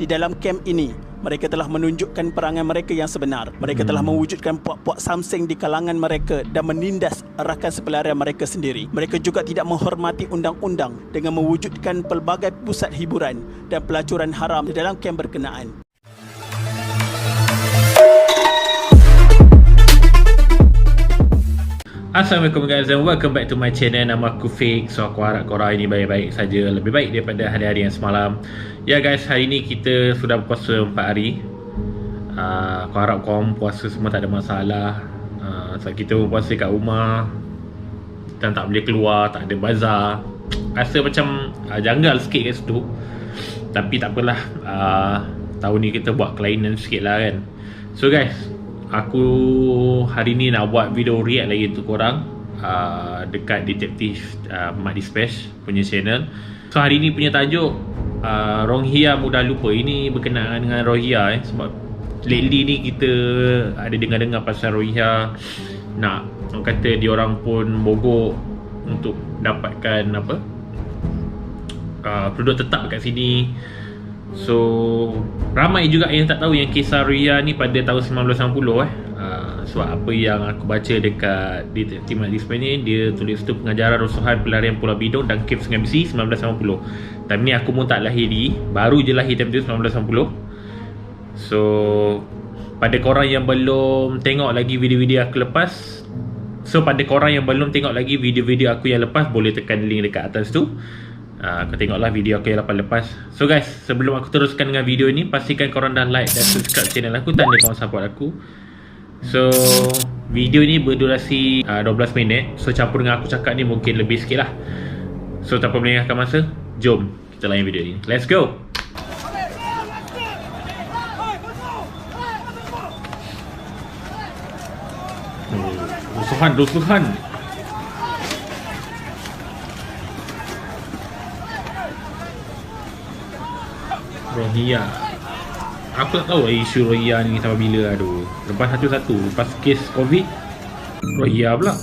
Di dalam kem ini, mereka telah menunjukkan perangai mereka yang sebenar. Mereka telah mewujudkan puak-puak samseng di kalangan mereka dan menindas rakan sepelarian mereka sendiri. Mereka juga tidak menghormati undang-undang dengan mewujudkan pelbagai pusat hiburan dan pelacuran haram di dalam kem berkenaan. Assalamualaikum guys and welcome back to my channel. Nama aku Fik. So aku harap korang ini baik-baik saja, lebih baik daripada hari-hari yang semalam. Ya guys, hari ni kita sudah berpuasa 4 hari. Aku harap korang puasa semua tak ada masalah. Sebab kita berpuasa kat rumah dan tak boleh keluar, tak ada bazar. Rasa macam janggal sikit kat situ. Tapi tak apalah, tahun ni kita buat kelainan sikit lah kan. So guys, aku hari ni nak buat video react lagi untuk korang dekat Detektif Mat Dispatch punya channel. So hari ni punya tajuk Rohingya Mudah Lupa. Ini berkenaan dengan Rohingya sebab lately ni kita ada dengar-dengar pasal Rohingya nak, orang kata diorang pun mogok untuk dapatkan apa, penduduk tetap kat sini. So ramai juga yang tak tahu yang kisah Rohingya ni pada tahun 1990 sebab apa yang aku baca dekat Detektif Mat Dispatch ni, dia tulis tu pengajaran rusuhan pelarian Pulau Bidong dan Kep Sungai Besi 1990. Time ni aku pun tak lahir baru je lahir time tu 1990. So pada korang yang belum tengok lagi video-video aku lepas, video-video aku yang lepas, boleh tekan link dekat atas tu. Kau tengoklah video aku yang lepas. So guys, sebelum aku teruskan dengan video ni, pastikan korang dah like dan subscribe channel aku, tanda korang support aku. So video ni berdurasi 12 minit. So campur dengan aku cakap ni mungkin lebih sikit lah. So tanpa melengahkan masa, jom kita layan video ni. Let's go. Rusuhan Rohingya. Aku tak tahu isu Rohingya ni sampai bila. Aduh, lepas satu-satu, lepas kes Covid, Rohingya pula.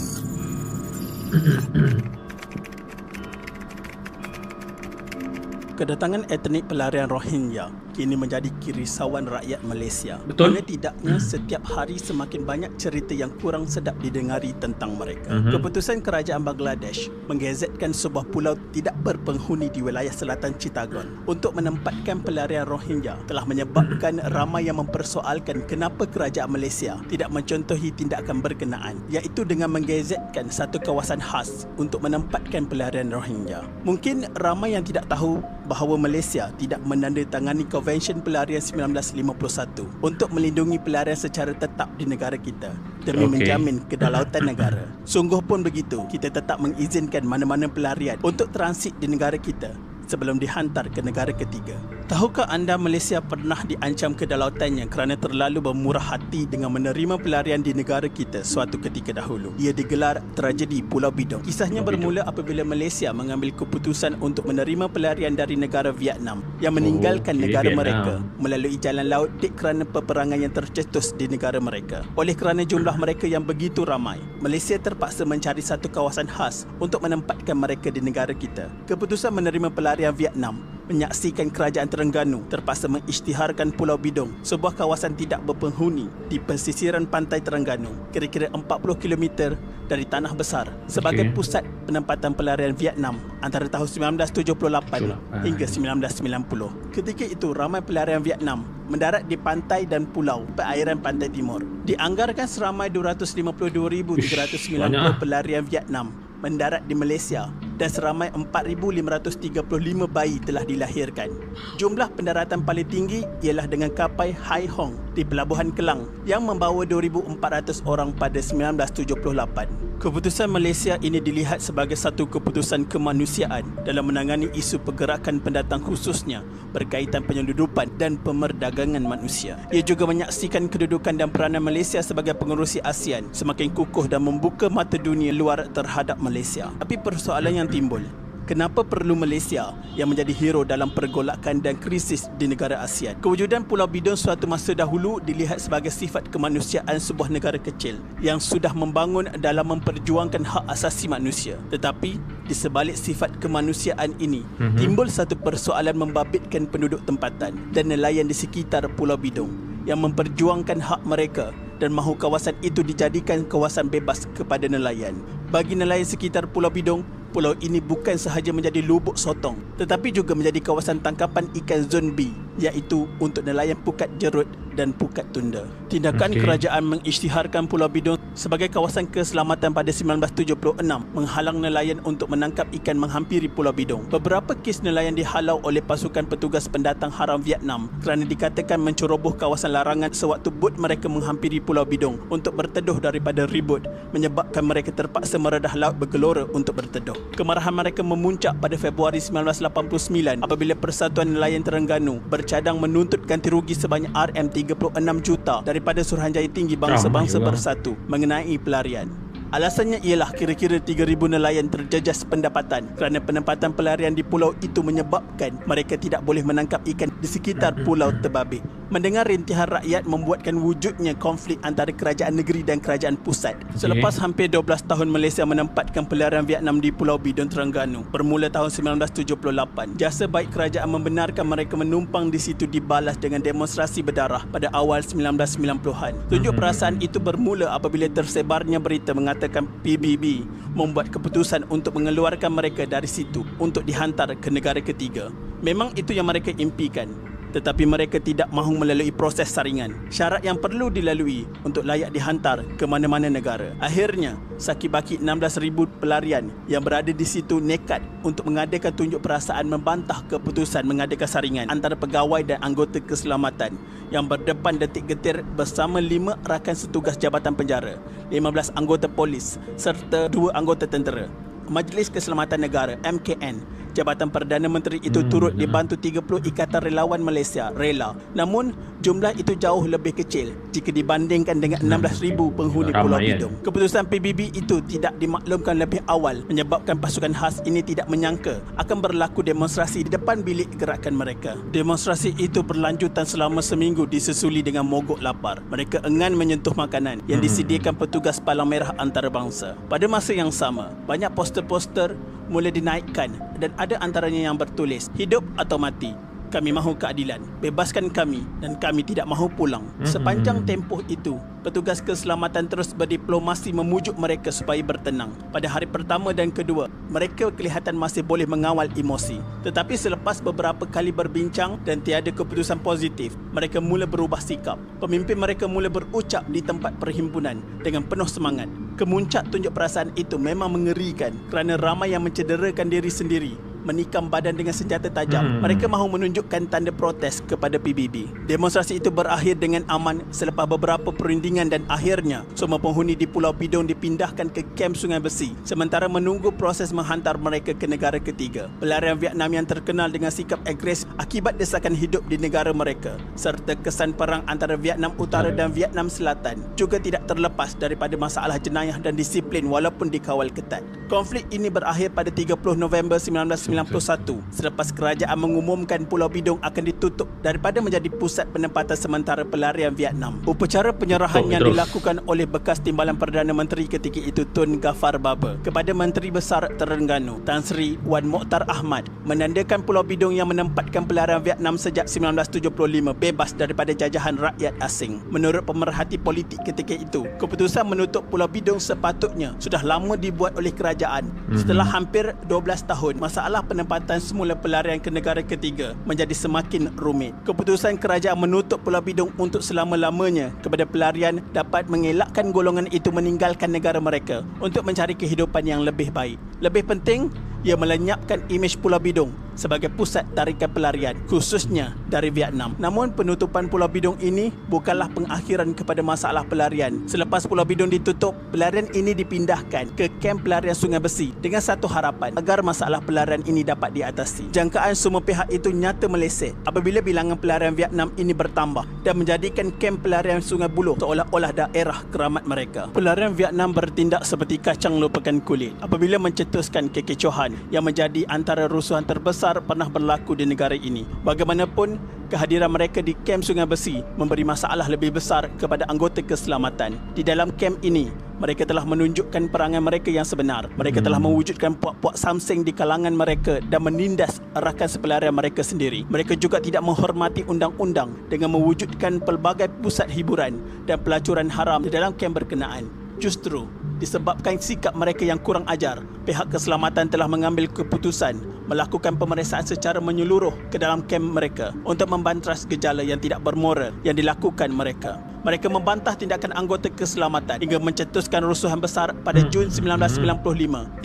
Kedatangan etnik pelarian Rohingya kini menjadi kerisauan rakyat Malaysia. Betul. Oleh tidaknya, setiap hari semakin banyak cerita yang kurang sedap didengari tentang mereka. Keputusan kerajaan Bangladesh menggazetkan sebuah pulau tidak berpenghuni di wilayah selatan Chittagong untuk menempatkan pelarian Rohingya telah menyebabkan ramai yang mempersoalkan kenapa kerajaan Malaysia tidak mencontohi tindakan berkenaan, iaitu dengan menggazetkan satu kawasan khas untuk menempatkan pelarian Rohingya. Mungkin ramai yang tidak tahu bahawa Malaysia tidak menandatangani Konvensyen Pelarian 1951 untuk melindungi pelarian secara tetap di negara kita demi menjamin kedaulatan negara. Sungguh pun begitu, kita tetap mengizinkan mana-mana pelarian untuk transit di negara kita sebelum dihantar ke negara ketiga. Tahukah anda Malaysia pernah diancam kedaulatannya kerana terlalu bermurah hati dengan menerima pelarian di negara kita suatu ketika dahulu. Ia digelar tragedi Pulau Bidong. Kisahnya bermula apabila Malaysia mengambil keputusan untuk menerima pelarian dari negara Vietnam yang meninggalkan negara mereka melalui jalan laut kerana peperangan yang tercetus di negara mereka. Oleh kerana jumlah mereka yang begitu ramai, Malaysia terpaksa mencari satu kawasan khas untuk menempatkan mereka di negara kita. Keputusan menerima pelarian Vietnam menyaksikan kerajaan Terengganu terpaksa mengisytiharkan Pulau Bidong, sebuah kawasan tidak berpenghuni di pesisiran pantai Terengganu, kira-kira 40 km dari Tanah Besar, sebagai pusat penempatan pelarian Vietnam antara tahun 1978 hingga 1990. Ketika itu, ramai pelarian Vietnam mendarat di pantai dan pulau perairan pantai timur. Dianggarkan seramai 252,390 pelarian Vietnam mendarat di Malaysia dan seramai 4,535 bayi telah dilahirkan. Jumlah pendaratan paling tinggi ialah dengan kapal Hai Hong di Pelabuhan Kelang yang membawa 2,400 orang pada 1978. Keputusan Malaysia ini dilihat sebagai satu keputusan kemanusiaan dalam menangani isu pergerakan pendatang, khususnya berkaitan penyeludupan dan pemerdagangan manusia. Ia juga menyaksikan kedudukan dan peranan Malaysia sebagai pengerusi ASEAN semakin kukuh dan membuka mata dunia luar terhadap Malaysia. Tapi persoalan yang timbul, kenapa perlu Malaysia yang menjadi hero dalam pergolakan dan krisis di negara ASEAN. Kewujudan Pulau Bidong suatu masa dahulu dilihat sebagai sifat kemanusiaan sebuah negara kecil yang sudah membangun dalam memperjuangkan hak asasi manusia. Tetapi di sebalik sifat kemanusiaan ini timbul satu persoalan membabitkan penduduk tempatan dan nelayan di sekitar Pulau Bidong yang memperjuangkan hak mereka dan mahu kawasan itu dijadikan kawasan bebas kepada nelayan. Bagi nelayan sekitar Pulau Bidong, pulau ini bukan sahaja menjadi lubuk sotong tetapi juga menjadi kawasan tangkapan ikan zon B, iaitu untuk nelayan pukat jerut dan pukat tunda. Tindakan kerajaan mengisytiharkan Pulau Bidong sebagai kawasan keselamatan pada 1976 menghalang nelayan untuk menangkap ikan menghampiri Pulau Bidong. Beberapa kes nelayan dihalau oleh pasukan petugas pendatang haram Vietnam kerana dikatakan menceroboh kawasan larangan sewaktu bot mereka menghampiri Pulau Bidong untuk berteduh daripada ribut, menyebabkan mereka terpaksa meredah laut bergelora untuk berteduh. Kemarahan mereka memuncak pada Februari 1989 apabila Persatuan Nelayan Terengganu bercadang menuntut ganti rugi sebanyak RM36 juta daripada Suruhanjaya Tinggi Bangsa-Bangsa Bersatu mengenai pelarian. Alasannya ialah kira-kira 3,000 nelayan terjejas pendapatan kerana penempatan pelarian di pulau itu menyebabkan mereka tidak boleh menangkap ikan di sekitar Pulau Terbabit. Mendengar rintihan rakyat membuatkan wujudnya konflik antara kerajaan negeri dan kerajaan pusat. Selepas hampir 12 tahun Malaysia menempatkan pelarian Vietnam di Pulau Bidong Terengganu bermula tahun 1978, jasa baik kerajaan membenarkan mereka menumpang di situ dibalas dengan demonstrasi berdarah pada awal 1990-an. Tunjuk perasaan itu bermula apabila tersebarnya berita mengatakan PBB membuat keputusan untuk mengeluarkan mereka dari situ untuk dihantar ke negara ketiga. Memang itu yang mereka impikan, tetapi mereka tidak mahu melalui proses saringan, syarat yang perlu dilalui untuk layak dihantar ke mana-mana negara. Akhirnya, sakibaki 16,000 pelarian yang berada di situ nekat untuk mengadakan tunjuk perasaan membantah keputusan mengadakan saringan antara pegawai dan anggota keselamatan yang berdepan detik getir bersama 5 rakan setugas Jabatan Penjara, 15 anggota polis serta 2 anggota tentera. Majlis Keselamatan Negara MKN, Jabatan Perdana Menteri itu turut dibantu 30 Ikatan Relawan Malaysia (RELA). Namun jumlah itu jauh lebih kecil jika dibandingkan dengan 16,000 penghuni Pulau Bidong. Keputusan PBB itu tidak dimaklumkan lebih awal menyebabkan pasukan khas ini tidak menyangka akan berlaku demonstrasi di depan bilik gerakan mereka. Demonstrasi itu berlanjutan selama seminggu disusuli dengan mogok lapar. Mereka enggan menyentuh makanan yang disediakan petugas Palang Merah Antarabangsa. Pada masa yang sama, banyak poster-poster mula dinaikkan dan ada antaranya yang bertulis, "Hidup atau mati. Kami mahu keadilan. Bebaskan kami dan kami tidak mahu pulang." Sepanjang tempoh itu, petugas keselamatan terus berdiplomasi memujuk mereka supaya bertenang. Pada hari pertama dan kedua, mereka kelihatan masih boleh mengawal emosi. Tetapi selepas beberapa kali berbincang dan tiada keputusan positif, mereka mula berubah sikap. Pemimpin mereka mula berucap di tempat perhimpunan dengan penuh semangat. Kemuncak tunjuk perasaan itu memang mengerikan kerana ramai yang mencederakan diri sendiri, menikam badan dengan senjata tajam. Mereka mahu menunjukkan tanda protes kepada PBB. Demonstrasi itu berakhir dengan aman selepas beberapa perundingan dan akhirnya semua penghuni di Pulau Bidong dipindahkan ke kem Sungai Besi sementara menunggu proses menghantar mereka ke negara ketiga. Pelarian Vietnam yang terkenal dengan sikap agresif akibat desakan hidup di negara mereka serta kesan perang antara Vietnam Utara dan Vietnam Selatan juga tidak terlepas daripada masalah jenayah dan disiplin walaupun dikawal ketat. Konflik ini berakhir pada 30 November 1991 selepas kerajaan mengumumkan Pulau Bidong akan ditutup daripada menjadi pusat penempatan sementara pelarian Vietnam. Upacara penyerahan yang dilakukan oleh bekas Timbalan Perdana Menteri ketika itu Tun Ghaffar Baba kepada Menteri Besar Terengganu Tan Sri Wan Mokhtar Ahmad menandakan Pulau Bidong yang menempatkan pelarian Vietnam sejak 1975 bebas daripada jajahan rakyat asing. Menurut pemerhati politik ketika itu, keputusan menutup Pulau Bidong sepatutnya sudah lama dibuat oleh kerajaan. Setelah hampir 12 tahun, masalah penempatan semula pelarian ke negara ketiga menjadi semakin rumit. Keputusan kerajaan menutup Pulau Bidong untuk selama-lamanya kepada pelarian dapat mengelakkan golongan itu meninggalkan negara mereka untuk mencari kehidupan yang lebih baik. Lebih penting, ia melenyapkan imej Pulau Bidong sebagai pusat tarikan pelarian, khususnya dari Vietnam. Namun penutupan Pulau Bidung ini bukanlah pengakhiran kepada masalah pelarian. Selepas Pulau Bidung ditutup, pelarian ini dipindahkan ke kamp pelarian Sungai Besi dengan satu harapan agar masalah pelarian ini dapat diatasi. Jangkaan semua pihak itu nyata meleset apabila bilangan pelarian Vietnam ini bertambah dan menjadikan kamp pelarian Sungai Buloh seolah-olah daerah keramat mereka. Pelarian Vietnam bertindak seperti kacang lupakan kulit apabila mencetuskan kekecohan yang menjadi antara rusuhan terbesar pernah berlaku di negara ini. Bagaimanapun, kehadiran mereka di kamp Sungai Besi memberi masalah lebih besar kepada anggota keselamatan. Di dalam kamp ini, mereka telah menunjukkan perangai mereka yang sebenar. Mereka telah mewujudkan puak-puak samseng di kalangan mereka dan menindas rakan sepelarian mereka sendiri. Mereka juga tidak menghormati undang-undang dengan mewujudkan pelbagai pusat hiburan dan pelacuran haram di dalam kamp berkenaan. Justru disebabkan sikap mereka yang kurang ajar, pihak keselamatan telah mengambil keputusan melakukan pemeriksaan secara menyeluruh ke dalam kamp mereka untuk membantras gejala yang tidak bermoral yang dilakukan mereka. Mereka membantah tindakan anggota keselamatan hingga mencetuskan rusuhan besar pada Jun 1995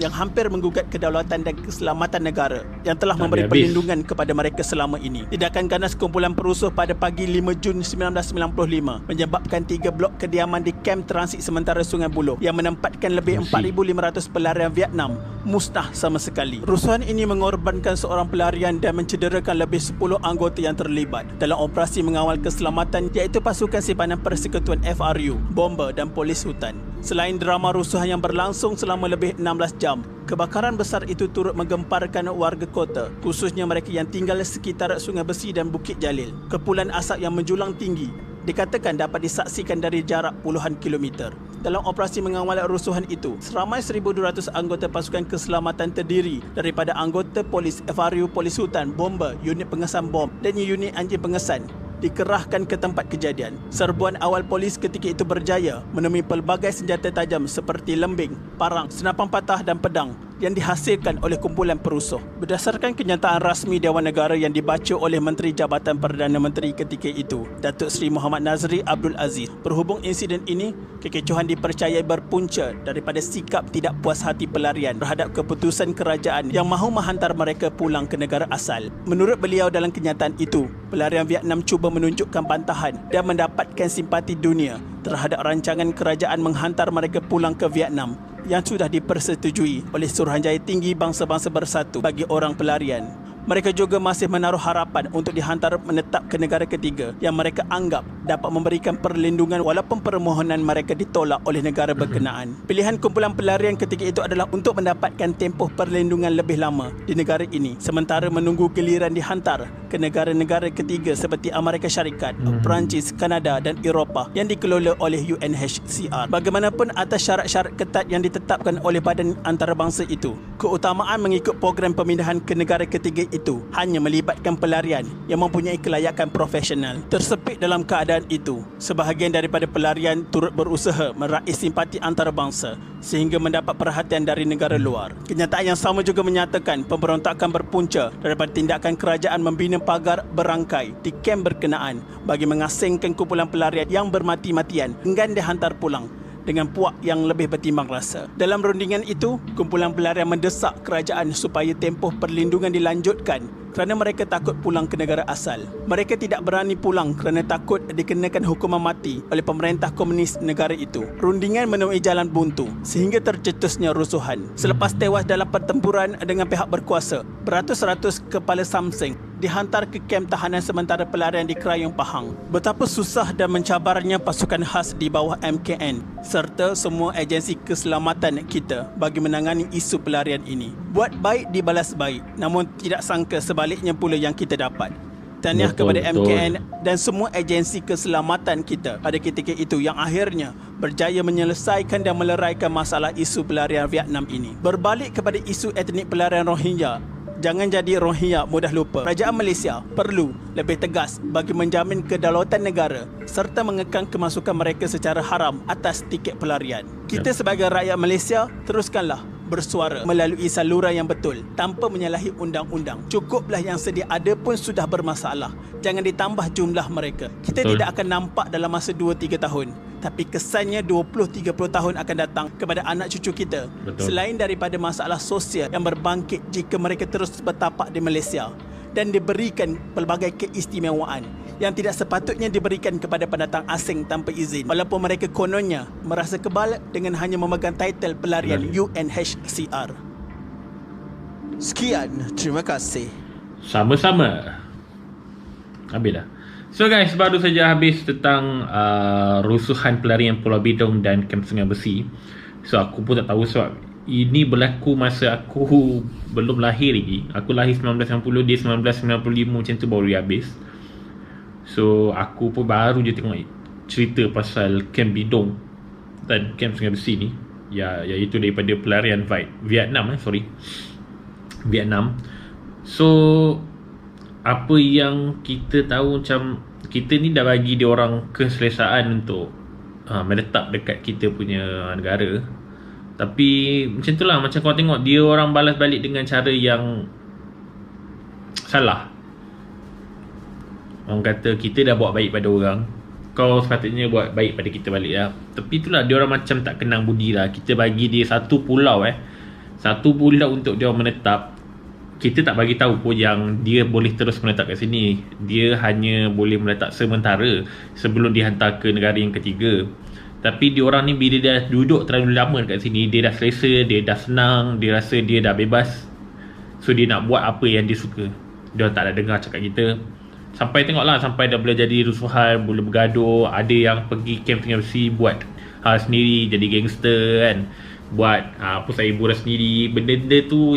yang hampir menggugat kedaulatan dan keselamatan negara yang telah memberi perlindungan kepada mereka selama ini. Tindakan ganas kumpulan perusuh pada pagi 5 Jun 1995 menyebabkan 3 blok kediaman di kamp transit sementara Sungai Buloh yang menempatkan lebih 4,500 pelarian Vietnam musnah sama sekali. Rusuhan ini mengorbankan seorang pelarian dan mencederakan lebih 10 anggota yang terlibat dalam operasi mengawal keselamatan, iaitu pasukan simpanan Persekutuan FRU, bomba dan polis hutan. Selain drama rusuhan yang berlangsung selama lebih 16 jam, kebakaran besar itu turut menggemparkan warga kota, khususnya mereka yang tinggal di sekitar Sungai Besi dan Bukit Jalil. Kepulan asap yang menjulang tinggi dikatakan dapat disaksikan dari jarak puluhan kilometer. Dalam operasi mengawal rusuhan itu, seramai 1,200 anggota pasukan keselamatan terdiri daripada anggota polis FRU, polis hutan, bomba, unit pengesan bom dan unit anjing pengesan dikerahkan ke tempat kejadian. Serbuan awal polis ketika itu berjaya menemui pelbagai senjata tajam seperti lembing, parang, senapan patah dan pedang yang dihasilkan oleh kumpulan perusuh. Berdasarkan kenyataan rasmi Dewan Negara yang dibaca oleh Menteri Jabatan Perdana Menteri ketika itu, Datuk Seri Muhammad Nazri Abdul Aziz, berhubung insiden ini, kekecohan dipercayai berpunca daripada sikap tidak puas hati pelarian terhadap keputusan kerajaan yang mahu menghantar mereka pulang ke negara asal. Menurut beliau, dalam kenyataan itu, pelarian Vietnam cuba menunjukkan bantahan dan mendapatkan simpati dunia terhadap rancangan kerajaan menghantar mereka pulang ke Vietnam yang sudah dipersetujui oleh Suruhanjaya Tinggi Bangsa-Bangsa Bersatu bagi orang pelarian. Mereka juga masih menaruh harapan untuk dihantar menetap ke negara ketiga yang mereka anggap dapat memberikan perlindungan walaupun permohonan mereka ditolak oleh negara berkenaan. Pilihan kumpulan pelarian ketika itu adalah untuk mendapatkan tempoh perlindungan lebih lama di negara ini sementara menunggu giliran dihantar ke negara-negara ketiga seperti Amerika Syarikat, Perancis, Kanada dan Eropah yang dikelola oleh UNHCR. Bagaimanapun atas syarat-syarat ketat yang ditetapkan oleh badan antarabangsa itu, keutamaan mengikut program pemindahan ke negara ketiga itu hanya melibatkan pelarian yang mempunyai kelayakan profesional. Tersepit dalam keadaan itu, sebahagian daripada pelarian turut berusaha meraih simpati antarabangsa sehingga mendapat perhatian dari negara luar. Kenyataan yang sama juga menyatakan pemberontakan berpunca daripada tindakan kerajaan membina pagar berangkai di kamp berkenaan bagi mengasingkan kumpulan pelarian yang bermati-matian enggan dihantar pulang dengan puak yang lebih bertimbang rasa. Dalam rundingan itu, kumpulan pelarian mendesak kerajaan supaya tempoh perlindungan dilanjutkan kerana mereka takut pulang ke negara asal. Mereka tidak berani pulang kerana takut dikenakan hukuman mati oleh pemerintah komunis negara itu. Rundingan menemui jalan buntu sehingga tercetusnya rusuhan. Selepas tewas dalam pertempuran dengan pihak berkuasa, beratus-ratus kepala samseng dihantar ke kamp tahanan sementara pelarian di Krayung Pahang. Betapa susah dan mencabarnya pasukan khas di bawah MKN serta semua agensi keselamatan kita bagi menangani isu pelarian ini. Buat baik dibalas baik, namun tidak sangka sebaliknya pula yang kita dapat. Tahniah kepada MKN dan semua agensi keselamatan kita pada ketika itu yang akhirnya berjaya menyelesaikan dan meleraikan masalah isu pelarian Vietnam ini. Berbalik kepada isu etnik pelarian Rohingya, jangan jadi Rohingya mudah lupa. Kerajaan Malaysia perlu lebih tegas bagi menjamin kedaulatan negara serta mengekang kemasukan mereka secara haram atas tiket pelarian. Kita sebagai rakyat Malaysia teruskanlah bersuara melalui saluran yang betul tanpa menyalahi undang-undang. Cukuplah yang sedia ada pun sudah bermasalah. Jangan ditambah jumlah mereka. Kita tidak akan nampak dalam masa 2-3 tahun tapi kesannya 20-30 tahun akan datang kepada anak cucu kita. Betul. Selain daripada masalah sosial yang berbangkit jika mereka terus bertapak di Malaysia dan diberikan pelbagai keistimewaan yang tidak sepatutnya diberikan kepada pendatang asing tanpa izin, walaupun mereka kononnya merasa kebal dengan hanya memegang title pelarian UNHCR. Sekian, terima kasih. Sama-sama. Habis dah. So guys, baru saja habis tentang rusuhan pelarian Pulau Bidong dan Kem Sungai Besi. So aku pun tak tahu sebab ini berlaku masa aku belum lahir lagi. Aku lahir 1990, dia 1995, macam tu baru dia habis. So aku pun baru je tengok cerita pasal Kem Bidong dan Kem Sungai Besi ni, iaitu daripada pelarian Vietnam. So apa yang kita tahu, macam kita ni dah bagi dia orang keselesaan untuk menetap dekat kita punya negara. Tapi macam tu lah, macam kau tengok dia orang balas balik dengan cara yang salah. Orang kata kita dah buat baik pada orang, kau sepatutnya buat baik pada kita balik lah. Tapi itulah, dia orang macam tak kenang budi lah. Kita bagi dia satu pulau untuk dia orang menetap. Kita tak bagi tahu pun yang dia boleh terus menetap kat sini. Dia hanya boleh menetap sementara sebelum dihantar ke negara yang ketiga. Tapi diorang ni bila dah duduk terlalu lama dekat sini, dia dah selesa, dia dah senang, dia rasa dia dah bebas. So dia nak buat apa yang dia suka. Dia tak ada dengar cakap kita. Sampai tengoklah, sampai dah boleh jadi rusuhan, boleh bergaduh. Ada yang pergi Kem Sungai Besi buat hal sendiri, jadi gangster kan. Buat pusat hiburan sendiri. Benda-benda tu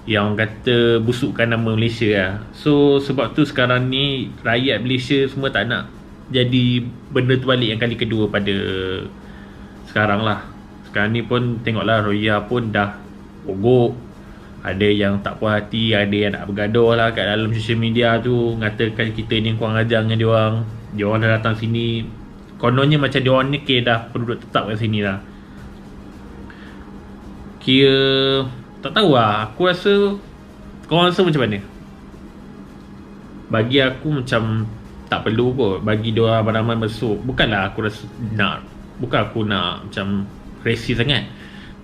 yang kata busukkan nama Malaysia lah. So sebab tu sekarang ni rakyat Malaysia semua tak nak jadi benda tu balik yang kali kedua pada sekarang lah. Sekarang ni pun tengoklah, Roya pun dah pogok. Ada yang tak puas hati, ada yang nak bergaduh lah kat dalam social media tu, ngatakan kita ni kurang ajar dengan diorang. Diorang dah datang sini, kononnya macam diorang ni dah penduduk tetap kat sini lah. Kira tak tahu lah, aku rasa, korang rasa macam mana? Bagi aku macam tak perlu kot bagi diorang ramai masuk. Bukanlah aku rasa bukan aku nak macam racist sangat,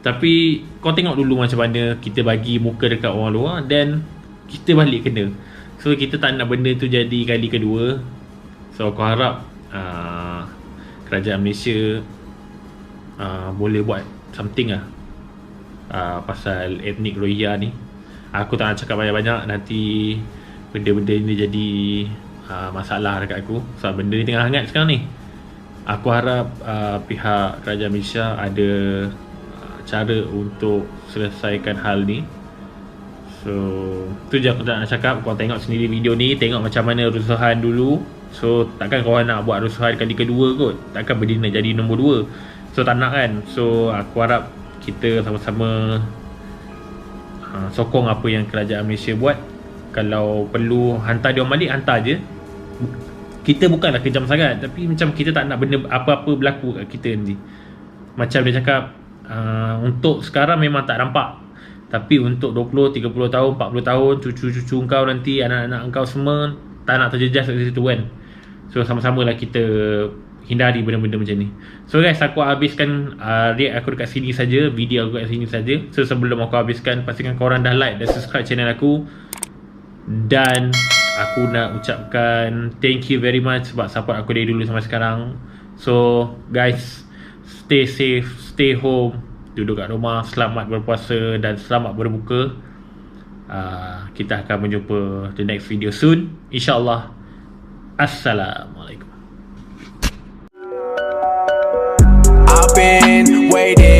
tapi kau tengok dulu macam mana kita bagi muka dekat orang luar dan kita balik kena. So kita tak nak benda tu jadi kali kedua. So aku harap kerajaan Malaysia boleh buat something lah pasal etnik Rohingya ni. Aku tak nak cakap banyak-banyak, nanti benda-benda ni jadi masalah dekat aku. Sebab benda ni tengah hangat sekarang ni. Aku harap pihak kerajaan Malaysia ada cara untuk selesaikan hal ni. So tu je aku tak nak cakap. Korang tengok sendiri video ni, tengok macam mana rusuhan dulu. So takkan korang nak buat rusuhan kali kedua kot. Takkan berdina jadi nombor 2. So tak nak kan. So aku harap kita sama-sama sokong apa yang kerajaan Malaysia buat. Kalau perlu hantar dia balik, hantar je. Kita bukanlah kejam sangat, tapi macam kita tak nak benda apa-apa berlaku kat kita nanti. Macam dia cakap, untuk sekarang memang tak nampak, tapi untuk 20, 30 tahun, 40 tahun, cucu-cucu kau nanti, anak-anak kau semua tak nak terjejas kat situ kan. So sama-sama lah kita hindari benda-benda macam ni. So guys, aku habiskan react aku dekat sini saja, video aku dekat sini saja. So sebelum aku habiskan, pastikan korang dah like dan subscribe channel aku. Dan aku nak ucapkan thank you very much sebab support aku dari dulu sampai sekarang. So guys, stay safe, stay home, duduk kat rumah, selamat berpuasa dan selamat berbuka. Kita akan berjumpa the next video soon, InsyaAllah. Assalamualaikum. I've been waiting